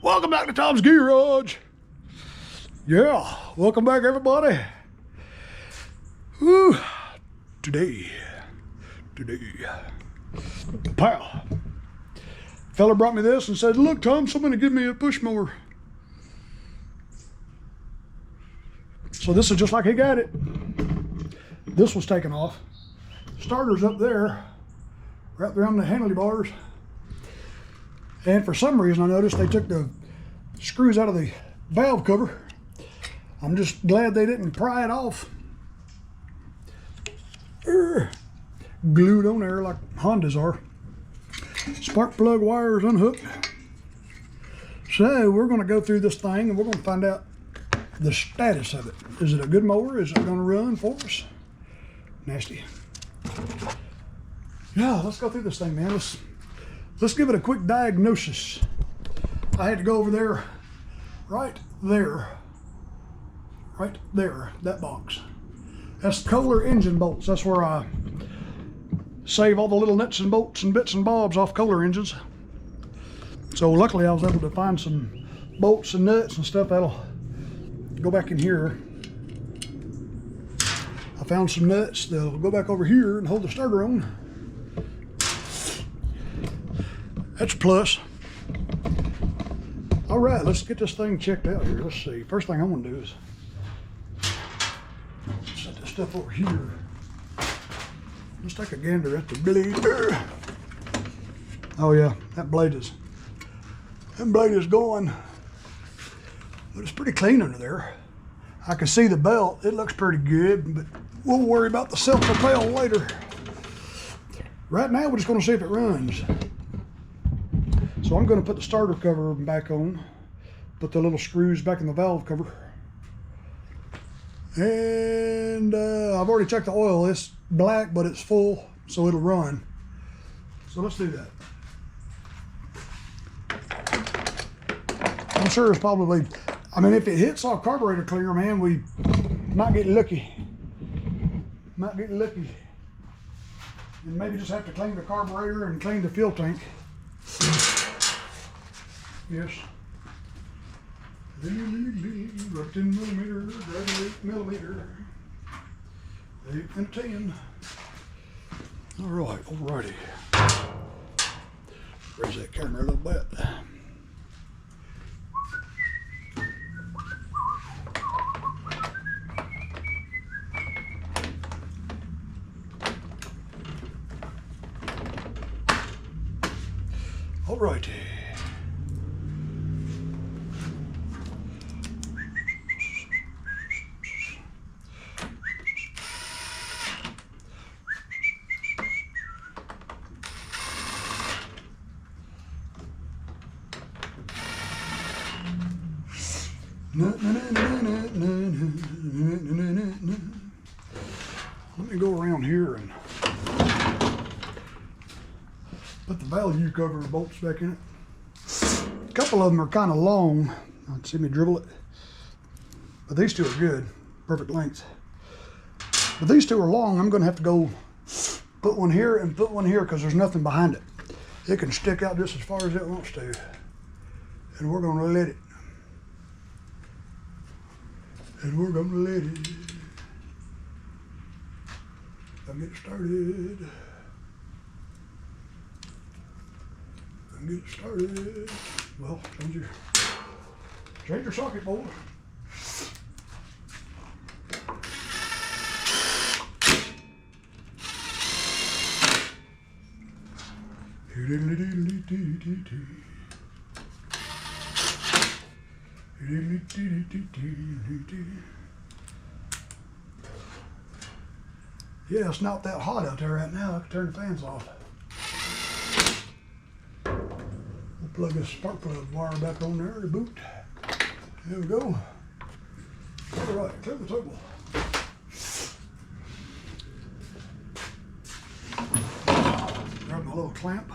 Welcome back to Tom's Garage. Yeah, welcome back everybody. Woo. Today, pal, fella brought me this and said, look Tom, somebody give me a push mower. So this is just like he got it. This was taken off. Starter's up there, wrapped around the handlebars. And for some reason I noticed they took the screws out of the valve cover. I'm just glad they didn't pry it off. Glued on there like Hondas are. Spark plug wires unhooked. So we're going to go through this thing and we're going to find out the status of it. Is it a good mower? Is it going to run for us? Nasty. Yeah, let's go through this thing, man. Let's give it a quick diagnosis. I had to go over there, right there, that box. That's Kohler engine bolts. That's where I save all the little nuts and bolts and bits and bobs off Kohler engines. So luckily I was able to find some bolts and nuts and stuff that'll go back in here. I found some nuts that'll go back over here and hold the starter on. That's a plus. All right, let's get this thing checked out here. Let's see. First thing I'm gonna do is set this stuff over here. Let's take a gander at the blade. Oh yeah, that blade is going, but it's pretty clean under there. I can see the belt. It looks pretty good, but we'll worry about the self-propel later. Right now, we're just gonna see if it runs. So I'm going to put the starter cover back on, put the little screws back in the valve cover. And I've already checked the oil. It's black, but it's full, so it'll run. So let's do that. I'm sure it's probably, I mean, if it hits our carburetor cleaner, man, we might get lucky. And maybe just have to clean the carburetor and clean the fuel tank. Yes. 10 millimeter, 8 millimeter, 8 and 10. All right, alrighty. Raise that camera a little bit. Alrighty. Let me go around here and put the valve cover bolts back in it. A couple of them are kind of long. I'd see me dribble it. But these two are good, perfect length. But these two are long. I'm going to have to go put one here and put one here because there's nothing behind it. It can stick out just as far as it wants to. And we're going to let it. And we're going to let it. I'll get it started. Well, change your socket, boy. Yeah, it's not that hot out there right now. I can turn the fans off. We'll plug this spark plug wire back on there to boot. There we go. All right, clear the table. Grab my little clamp.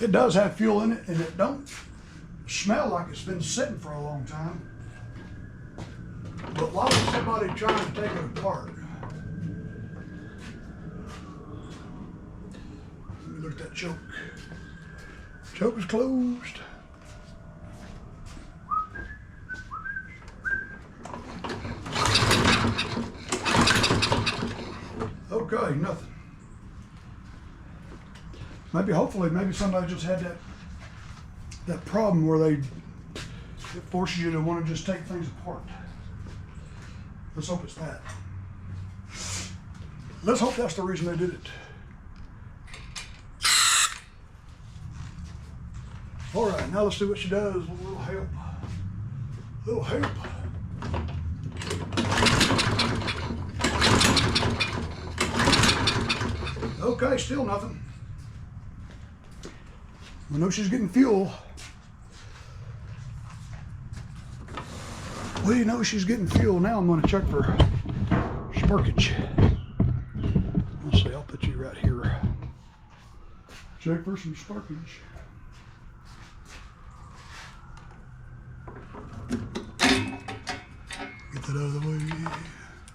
It does have fuel in it, and it don't smell like it's been sitting for a long time. But why would somebody trying to take it apart? Let me look at that choke. Choke is closed. Okay, nothing. Hopefully, maybe somebody just had that problem where it forces you to want to just take things apart. Let's hope it's that. Let's hope that's the reason they did it. All right, now let's see what she does with a little help. A little help. Okay, still nothing. I know she's getting fuel. We know she's getting fuel. Now I'm going to check for sparkage. Let's see, I'll put you right here. Check for some sparkage. Get that out of the way.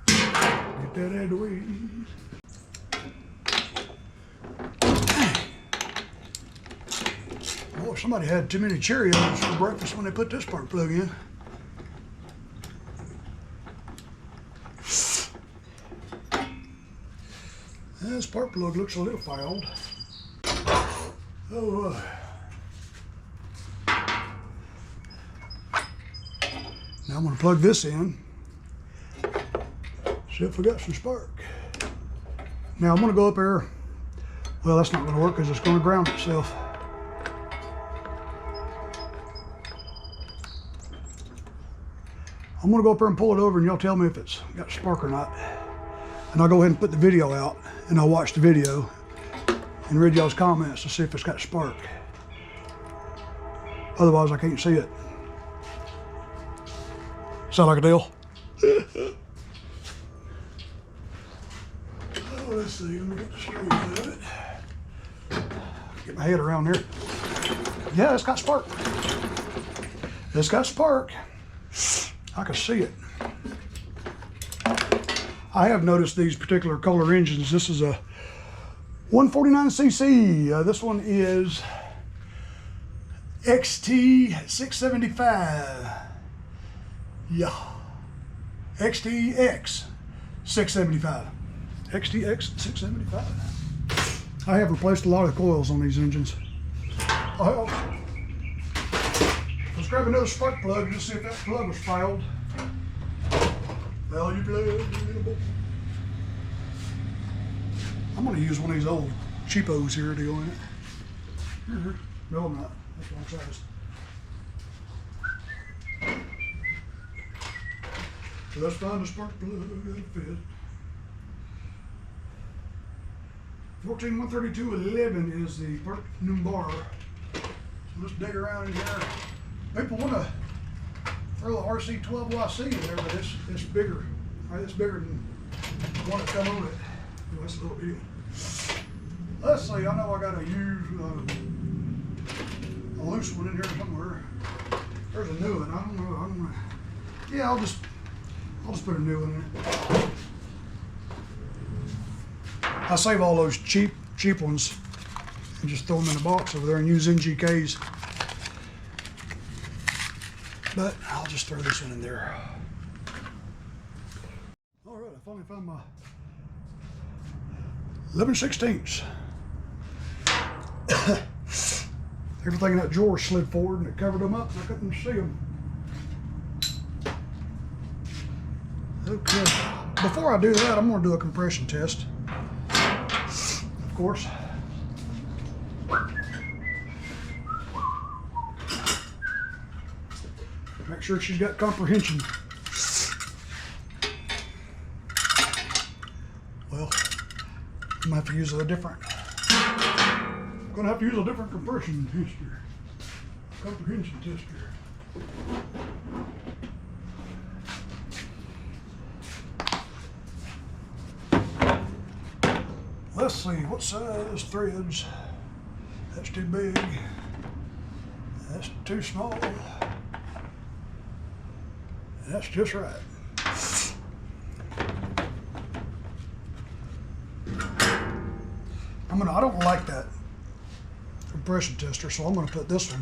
Get that out of the way. Boy, somebody had too many Cheerios for breakfast when they put this spark plug in. This spark plug looks a little fouled. Oh, now I'm going to plug this in. See if we got some spark. Now I'm going to go up there. Well, that's not going to work because it's going to ground itself. I'm going to go up there and pull it over and y'all tell me if it's got spark or not. And I'll go ahead and put the video out and I'll watch the video and read y'all's comments to see if it's got spark. Otherwise, I can't see it. Sound like a deal? Oh, let's see, let me get the straight of it. Get my head around there. Yeah, it's got spark. It's got spark. I can see it. I have noticed these particular Kohler engines. This is a 149cc. This one is XTX675. Yeah. XTX675. XTX675. I have replaced a lot of coils on these engines. Let's grab another spark plug just to see if that plug was fouled. Value plug, little boy. I'm going to use one of these old cheapos here to go in it. No, I'm not. That's wrong size. So let's find a spark plug that'll fit. 1413211 is the part number. So let's dig around in here. People want to throw a RC12YC in there, but it's bigger. Right, it's bigger than the one that come on it. Oh, that's a little bit. Let's see. I know I got to use a loose one in here somewhere. There's a new one. I don't know. Yeah, I'll just put a new one in it. I save all those cheap ones and just throw them in a box over there and use NGKs. But I'll just throw this one in there. All right, I finally found my 11/16. Everything in that drawer slid forward and it covered them up and I couldn't see them. Okay, before I do that, I'm going to do a compression test. Of course. Make sure she's got comprehension. Well, I'm gonna have to use a different. I'm gonna have to use a different compression tester, comprehension tester. Let's see, what size threads? That's too big. That's too small. That's just right. I don't like that compression tester, so I'm going to put this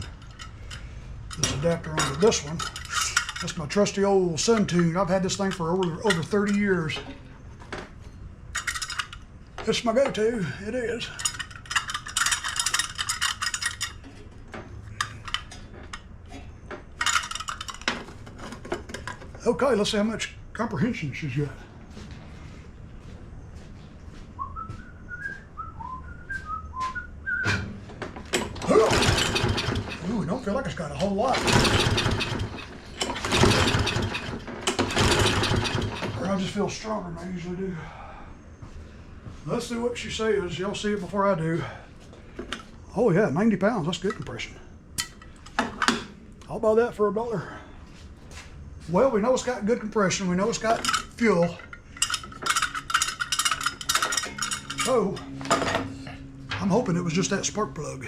adapter onto this one. That's my trusty old Sun Tune. I've had this thing for over 30 years. It's my go-to. It is. Okay, let's see how much comprehension she's got. Ooh, I don't feel like it's got a whole lot. Or I just feel stronger than I usually do. Let's see what she says. Y'all see it before I do. Oh yeah, 90 pounds. That's good compression. I'll buy that for $1. Well, we know it's got good compression. We know it's got fuel. So, I'm hoping it was just that spark plug.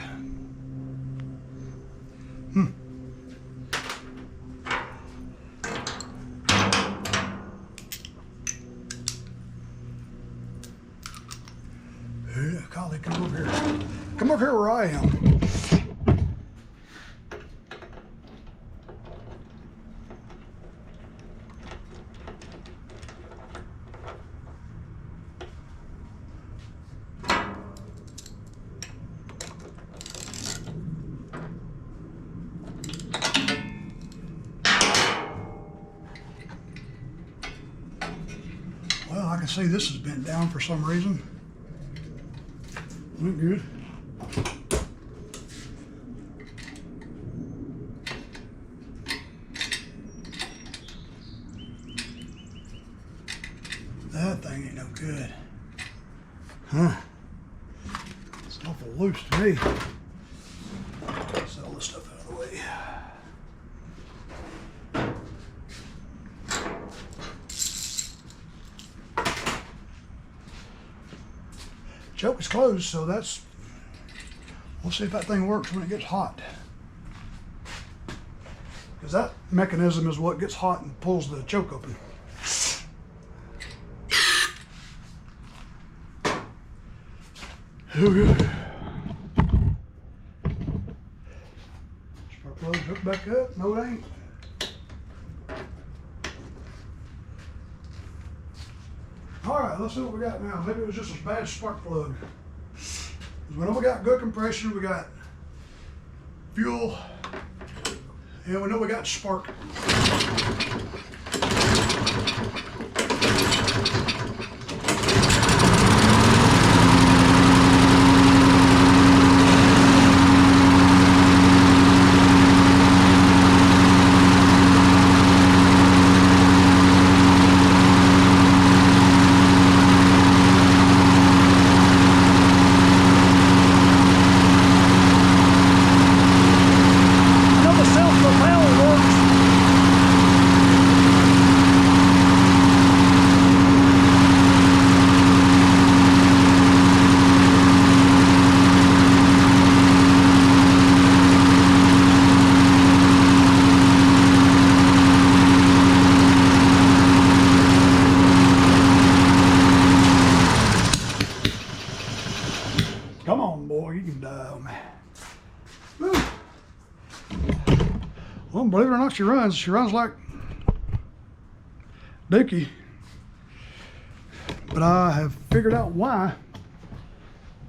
Yeah, Collie, come over here. Come over here where I am. Well, I can see this has bent down for some reason. Look good. That thing ain't no good. Huh? It's awful loose to me. Let's get all this stuff out of the way. Choke is closed, so we'll see if that thing works when it gets hot. Because that mechanism is what gets hot and pulls the choke open. Okay. Spark plug hooked back up. No, it ain't. Alright, let's see what we got now. Maybe it was just a bad spark plug. We know we got good compression, we got fuel, and we know we got spark. Come on, boy, you can die on me. Woo. Well, believe it or not, she runs like Dickie. But I have figured out why.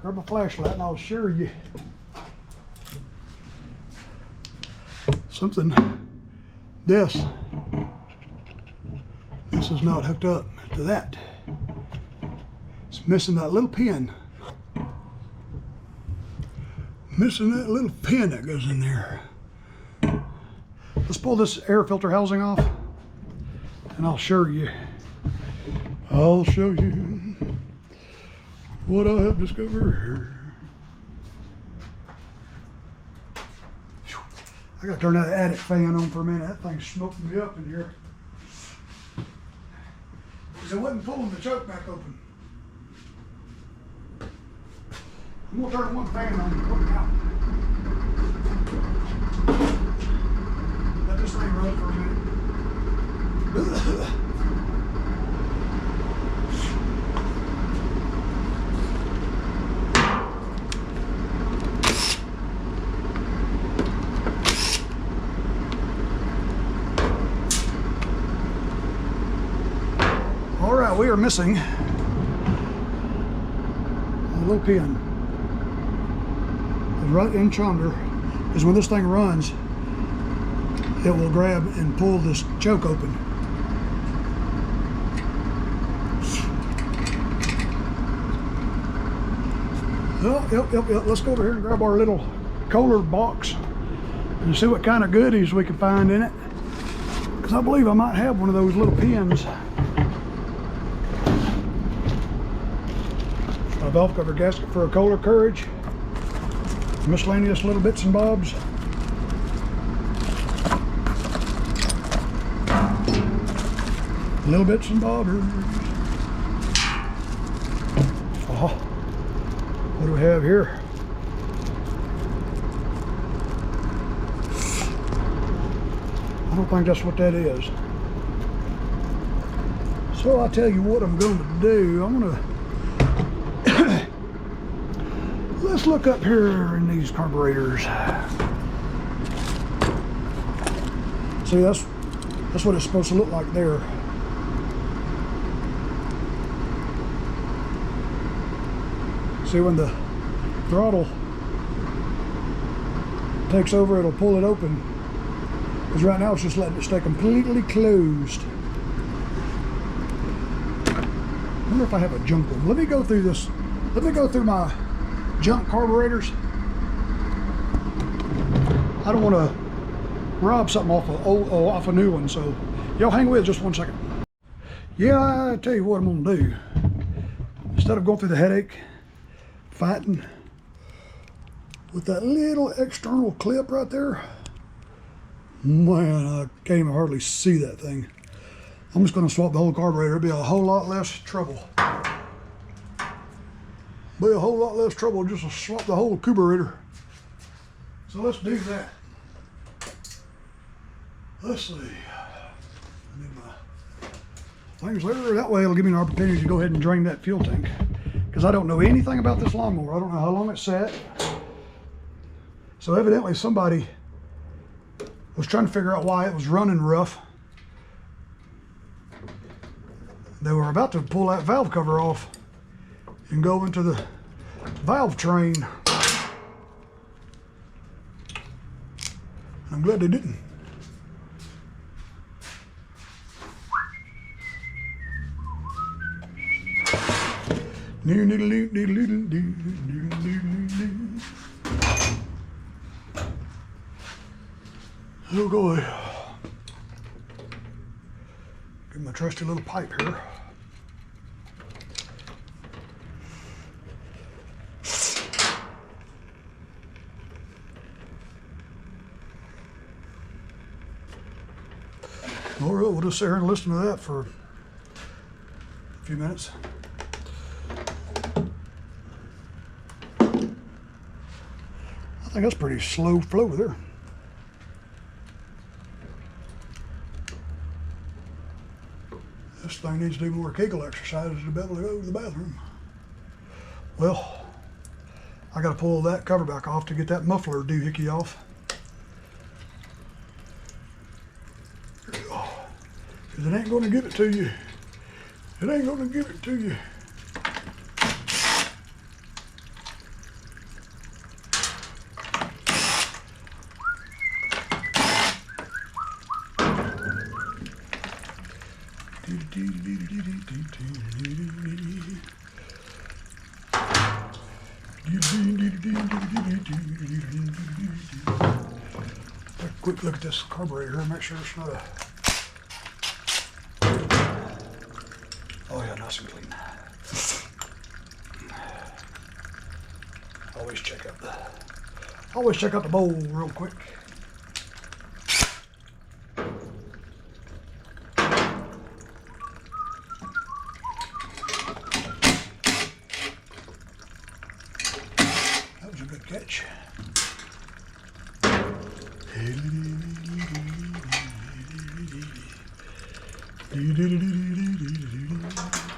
Grab my flashlight and I'll show you something. This is not hooked up to that. It's missing that little pin. Missing that little pin that goes in there. Let's pull this air filter housing off and I'll show you. I'll show you what I have discovered. I gotta turn that attic fan on for a minute. That thing's smoking me up in here. Because I wasn't pulling the choke back open. I'm gonna turn one fan on and put it out. Let this thing run for a minute. missing a little pin. And right in yonder is when this thing runs, it will grab and pull this choke open. Yep. Let's go over here and grab our little Kohler box and see what kind of goodies we can find in it. Because I believe I might have one of those little pins. A valve cover gasket for a Kohler Courage. Miscellaneous little bits and bobs. Little bits and bobbers. Oh, what do we have here? I don't think that's what that is. So I'll tell you what I'm going to do. I'm going to let's look up here in these carburetors. See, that's what it's supposed to look like there. See, when the throttle takes over, it'll pull it open. Because right now it's just letting it stay completely closed. I wonder if I have a junk one. Let me go through this. Let me go through my junk carburetors. I don't want to rob something off a new one, so y'all hang with just 1 second. Yeah, I tell you what I'm gonna do. Instead of going through the headache, fighting with that little external clip right there, man, I can't even hardly see that thing. I'm just gonna swap the whole carburetor. It'll be a whole lot less trouble. Be a whole lot less trouble just to swap the whole carburetor. So let's do that. Let's see. I need my things there. That way it'll give me an opportunity to go ahead and drain that fuel tank. Because I don't know anything about this lawnmower. I don't know how long it's sat. So evidently somebody was trying to figure out why it was running rough. They were about to pull that valve cover off and go into the valve train. I'm glad they didn't. Oh boy. Give my trusty little pipe here. All right, we'll just sit here and listen to that for a few minutes. I think that's pretty slow flow there. This thing needs to do more Kegel exercises to be able to go to the bathroom. Well, I got to pull that cover back off to get that muffler doohickey off. Because it ain't going to give it to you. It ain't going to give it to you. Take a quick look at this carburetor here and make sure it's not a... Oh yeah, nice and clean. Always check out the bowl real quick. That was a good catch.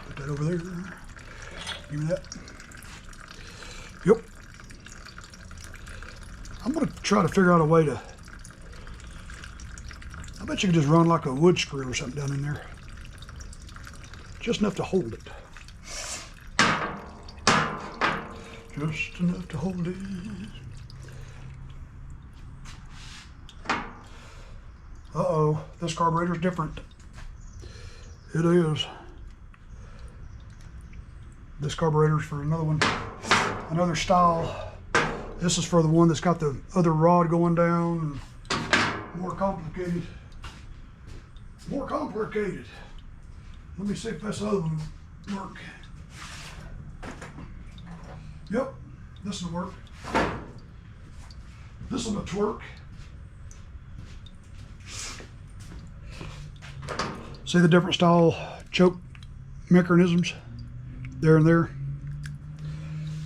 Put that over there. Give me that. Yep. I'm going to try to figure out a way to... I bet you could just run like a wood screw or something down in there. just enough to hold it. Just enough to hold it. Uh-oh, this carburetor's different. It is. This carburetor's for another one, another style. This is for the one that's got the other rod going down. More complicated. More complicated. Let me see if this other one will work. Yep, this will work. This will twerk. See the different style choke mechanisms there and there.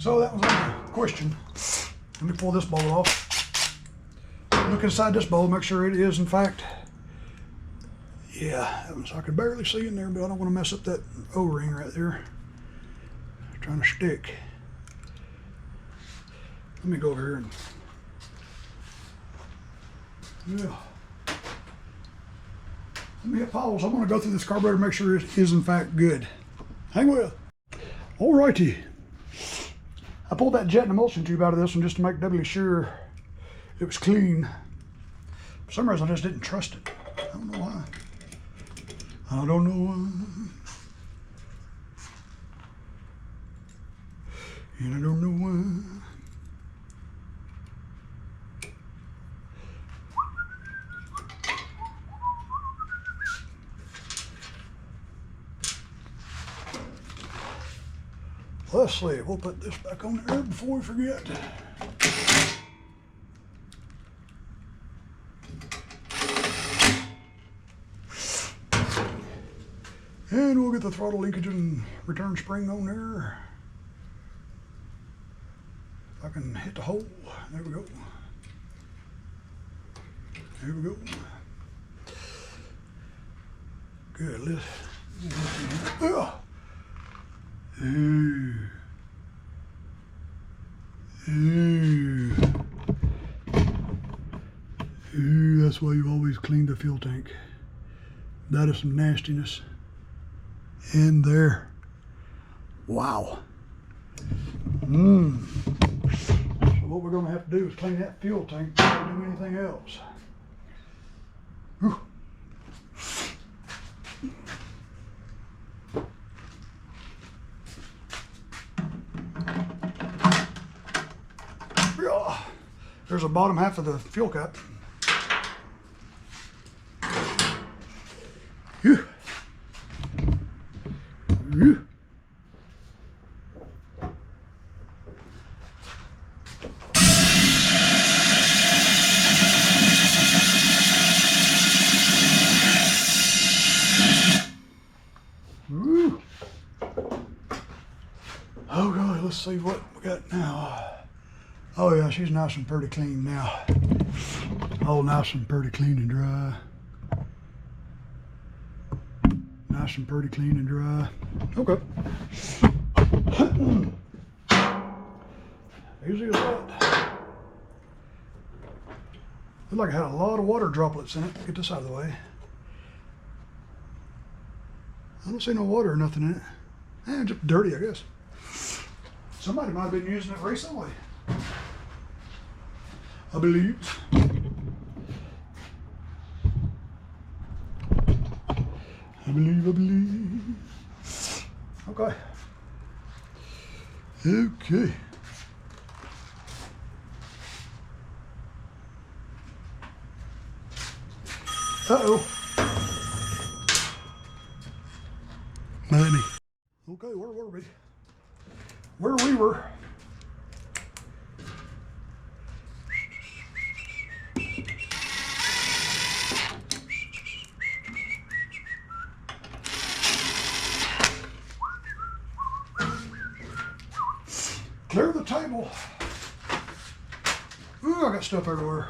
So that was a question. Let me pull this bolt off. Look inside this bolt, make sure it is in fact. Yeah, I could barely see in there, but I don't want to mess up that O-ring right there. It's trying to stick. Let me go over here and yeah. Let me hit pause. I'm going to go through this carburetor and make sure it is in fact good. Hang with. Alrighty. I pulled that jet and emulsion tube out of this one just to make doubly sure it was clean. For some reason I just didn't trust it. I don't know why. I don't know why. And I don't know why. Let's see, we'll put this back on there before we forget. And we'll get the throttle linkage and return spring on there. If I can hit the hole, there we go. There we go. Good, let's. Ooh. Ooh. Ooh, that's why you always clean the fuel tank. That is some nastiness in there. Wow. So what we're gonna have to do is clean that fuel tank before we do anything else. Whew. There's the bottom half of the fuel cap. Whew. Whew. Whew. Okay, let's see what we got now. Oh yeah, she's nice and pretty clean now. All nice and pretty clean and dry. Nice and pretty clean and dry. Okay. Easy as that. Looked like it had a lot of water droplets in it. Get this out of the way. I don't see no water or nothing in it. Just dirty, I guess. Somebody might have been using it recently. I believe. I believe. Okay. Okay. Uh-oh. Money. Okay, where were we? Where we were. Clear the table. Ooh, I got stuff everywhere.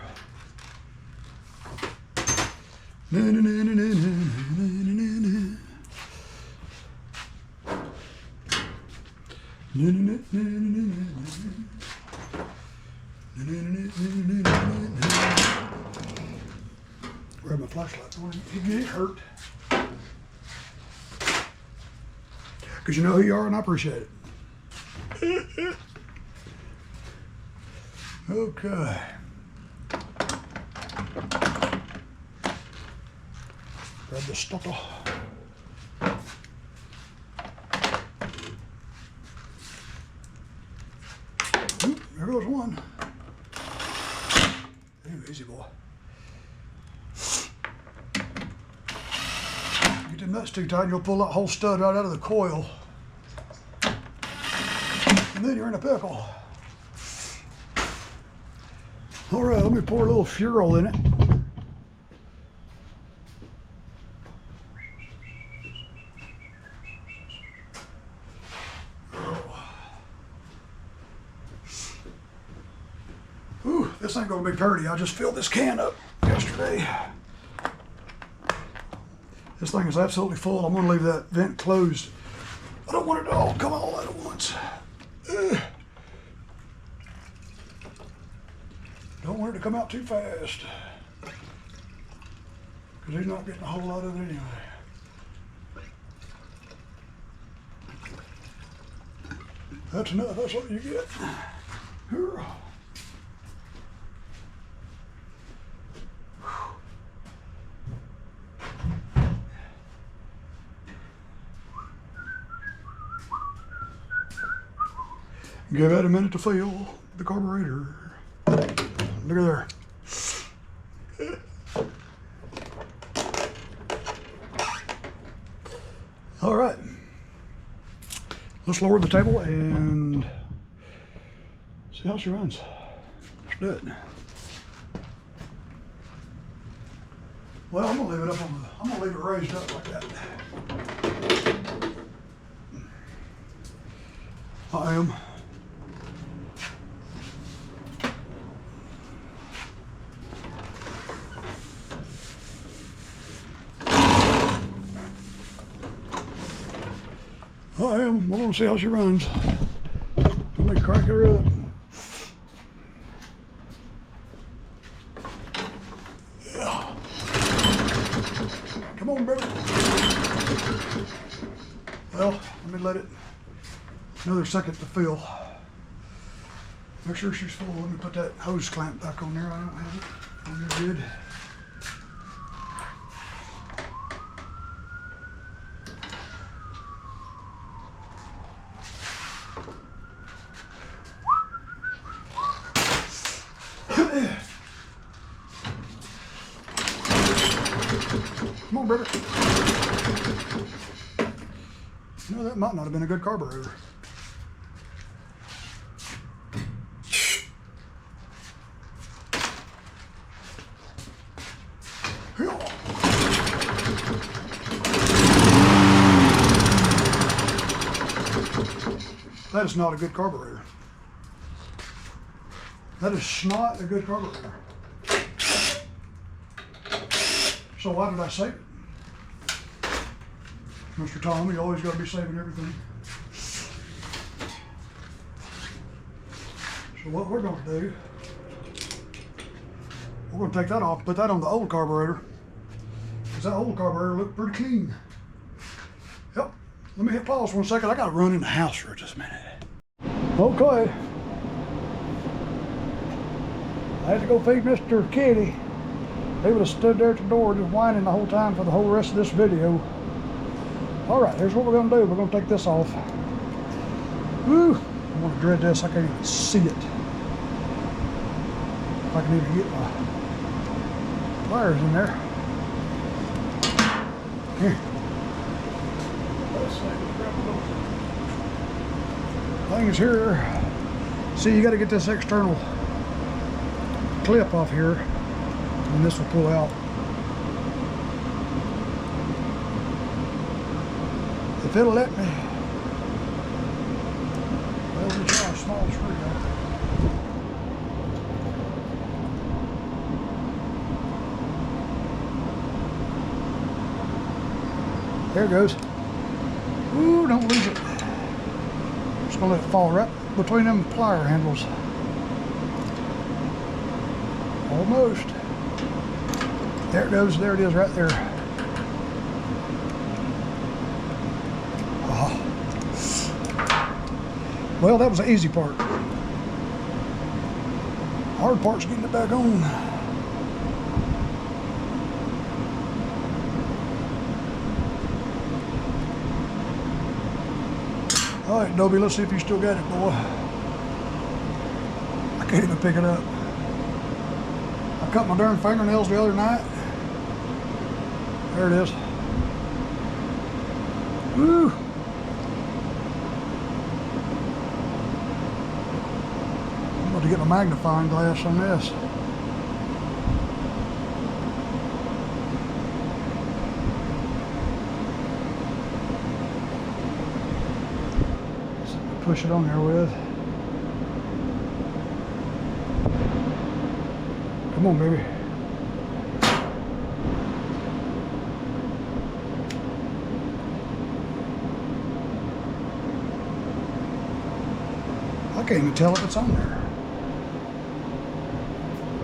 Grab my flashlight. You get hurt. because you know who you are and I appreciate it. Okay. Grab the starter. Oop, there goes one. Damn, easy boy. Get them nuts too tight and you'll pull that whole stud right out of the coil. And then you're in a pickle. All right, let me pour a little fuel in it. Ooh, this ain't gonna be pretty. I just filled this can up yesterday. This thing is absolutely full. I'm gonna leave that vent closed. I don't want it to all come all out at once. Don't want it to come out too fast. Because he's not getting a whole lot of it anyway. That's enough, that's what you get. Here. Give that a minute to fill the carburetor. Look at there. All right. Let's lower the table and see how she runs. Let's do it. Well, I'm gonna leave it up on the, I'm gonna leave it raised up like that. I am. We're gonna see how she runs. Let me crank her up. Yeah. Come on, baby. Well, let me let it another second to fill. Make sure she's full. Let me put that hose clamp back on there. I don't have it. Oh, you're good. Come on, baby. You know, that might not have been a good carburetor. That is not a good carburetor. That is not a good carburetor. So why did I save it? Mr. Tom, you always got to be saving everything. So what we're going to do, we're going to take that off, put that on the old carburetor, because that old carburetor looked pretty clean. Yep. Let me hit pause for 1 second. I got to run in the house for just a minute. Okay. I had to go feed Mr. Kitty. He would have stood there at the door just whining the whole time for the whole rest of this video. All right, here's what we're gonna do. We're gonna take this off. Woo! I want to dread this. I can't even see it. If I can even get my pliers in there. Here. Thing is here. See, you got to get this external clip off here, and this will pull out. If it'll let me, well, we'll try a small screw out. There it goes. Ooh, don't lose it. Just gonna let it fall right between them plier handles. Almost. There it goes. There it is right there. Oh. Well, that was the easy part. Hard part's getting it back on. All right, Dobie, let's see if you still got it, boy. I can't even pick it up. I cut my darn fingernails the other night. There it is. Woo! I'm going to get my magnifying glass on this. Push it on there with. Come on, baby. I can't even tell if it's on there.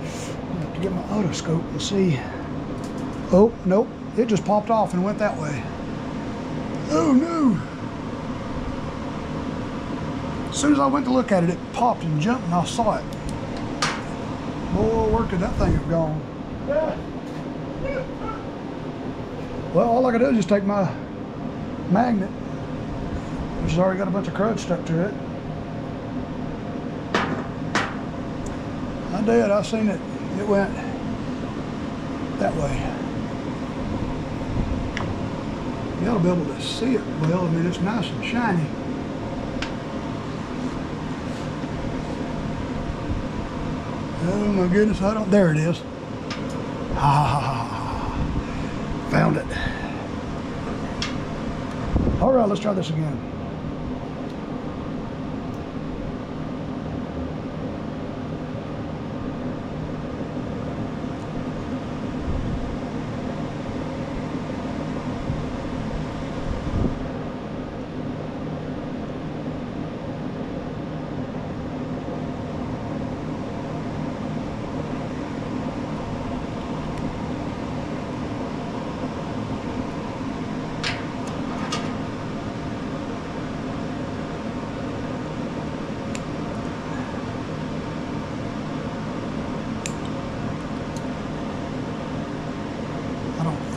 I have to get my otoscope and see. Oh, nope. It just popped off and went that way. Oh, no. As soon as I went to look at it, it popped and jumped and I saw it. Boy, where could that thing have gone? Well, all I gotta do is just take my magnet, which has already got a bunch of crud stuck to it. I did, I seen it. It went that way. You ought to be able to see it well. I mean, it's nice and shiny. Oh my goodness, I don't, there it is. Ah, found it. All right, let's try this again.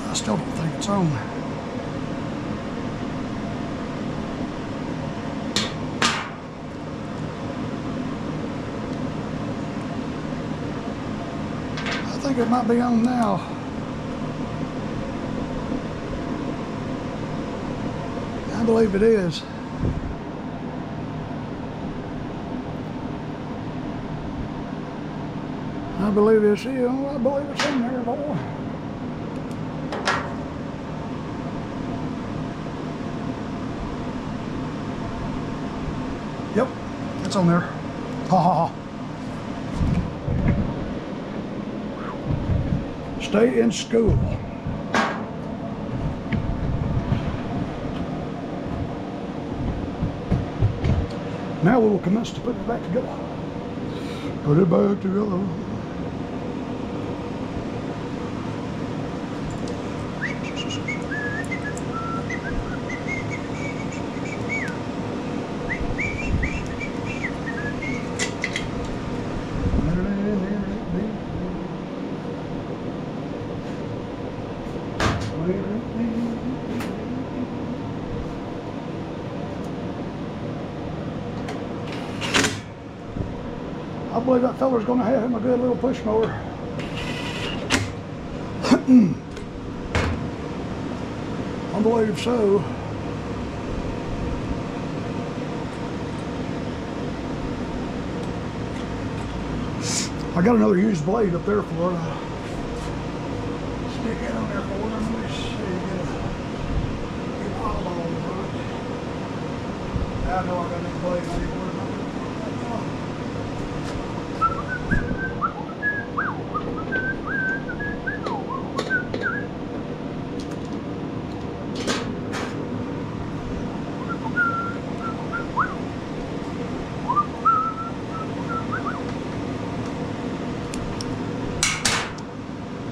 I still don't think it's on. I think it might be on now. I believe it is. I believe it's here. I believe it's in there, boy. Yep, it's on there. Ha ha ha. Stay in school. Now we will commence to put it back together. Put it back together. I believe that feller's going to have him a good little push mower. I believe so. I got another used blade up there for it. Stick it on there for it. Let me see. Get a ball over it. I know I got a blade. I need to work on it.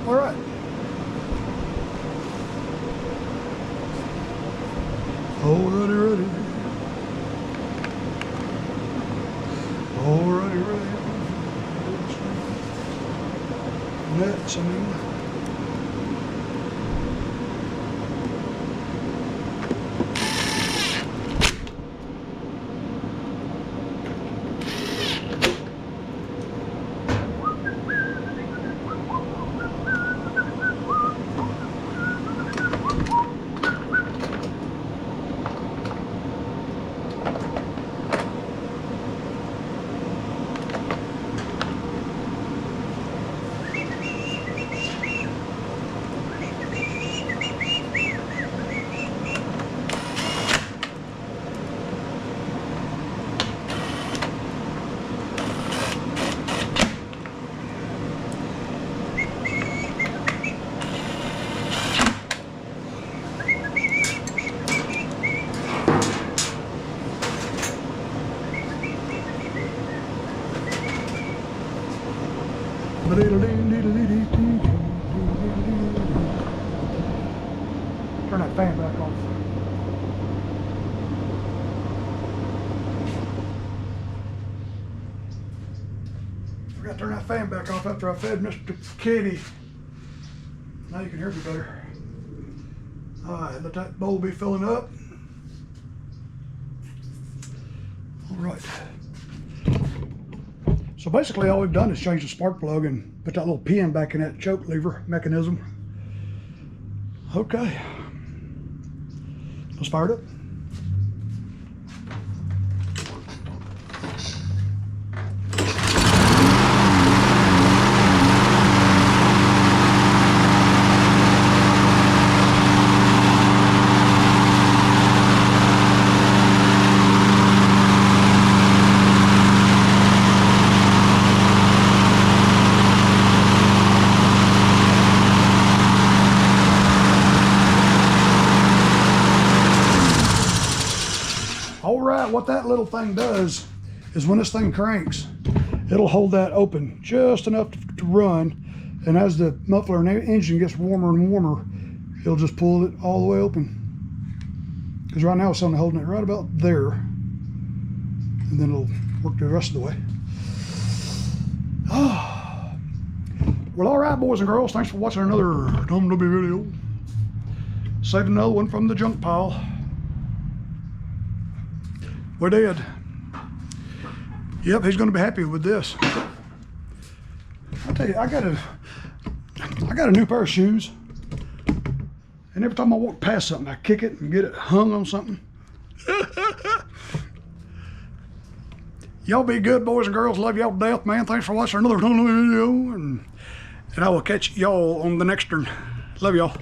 All right. Already ready. nuts, I mean. Turn that fan back on. Forgot to turn that fan back off after I fed Mr. Kitty. Now you can hear me better. Alright, let that bowl be filling up. Alright. So basically all we've done is change the spark plug and put that little pin back in that choke lever mechanism. Okay. Let's fire it up. Alright, what that little thing does is when this thing cranks, it'll hold that open just enough to run, and as the muffler and engine gets warmer and warmer, it'll just pull it all the way open. Because right now it's only holding it right about there, and then it'll work the rest of the way. Oh. Well, alright boys and girls, thanks for watching another WW video. Saved another one from the junk pile. We did. Yep, he's going to be happy with this. I'll tell you, I got a new pair of shoes, and every time I walk past something, I kick it and get it hung on something. Y'all be good, boys and girls. Love y'all to death, man. Thanks for watching another video, and I will catch y'all on the next one. Love y'all.